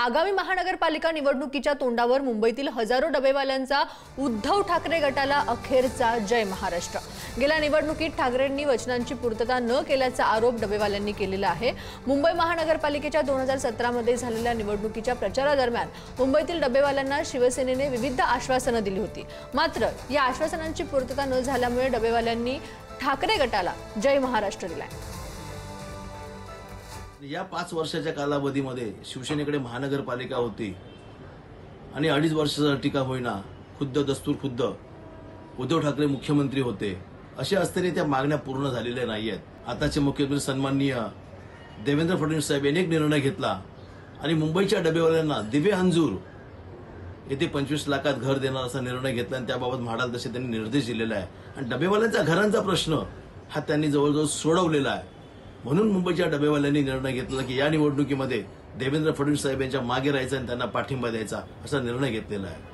आगामी महानगरपालिका निवडणुकीच्या तोंडावर मुंबईतील हजारो डबेवाल्यांचा उद्धव ठाकरे गटाला अखेरचा जय महाराष्ट्र। गेल्या निवडणुकीत ठाकरेंनी वचनांची पूर्तता न केल्याचा आरोप डबेवाल्यांनी केलेला आहे। मुंबई महानगरपालिकेच्या 2017 मध्ये झालेल्या निवडणुकीच्या प्रचारादरम्यान मुंबईतील डबेवाल्यांना शिवसेनेने विविध आश्वासने दिली होती। मात्र या आश्वासनांची पूर्तता न झाल्यामुळे डबेवाल्यांनी ठाकरे गटाला जय महाराष्ट्र दिलाय। या 5 वर्षाच्या कालावधीमध्ये शिवसेनेकडे महानगरपालिका होती आणि 2.5 वर्षाचा टीका होईना खुद्द उद्धव ठाकरे मुख्यमंत्री होते। असे असताना त्या मागण्या पूर्ण झालेल्या नाहीयेत। आताचे मुख्यमंत्री सन्माननीय देवेंद्र फडणवीस साहेब यांनी एक निर्णय घेतला आणि मुंबईच्या डबेवाल्यांना दिवे अंजूर येथे 25 लाखात घर देणार असा निर्णय घेतला आणि त्याबाबत म्हाडाला तसे त्यांनी निर्देश दिलेला आहे आणि डबेवाल्यांचा घरांचा प्रश्न हा त्यांनी जवळजवळ सोडवलेला आहे। म्हणून मुंबईच्या डबेवाल्यांनी निर्णय घेतला की या निवडणुकीमध्ये देवेंद्र फडणवीस साहेब यांच्या मागे राहायचं आणि त्यांना पाठिंबा द्यायचा असा निर्णय घेतलेला आहे।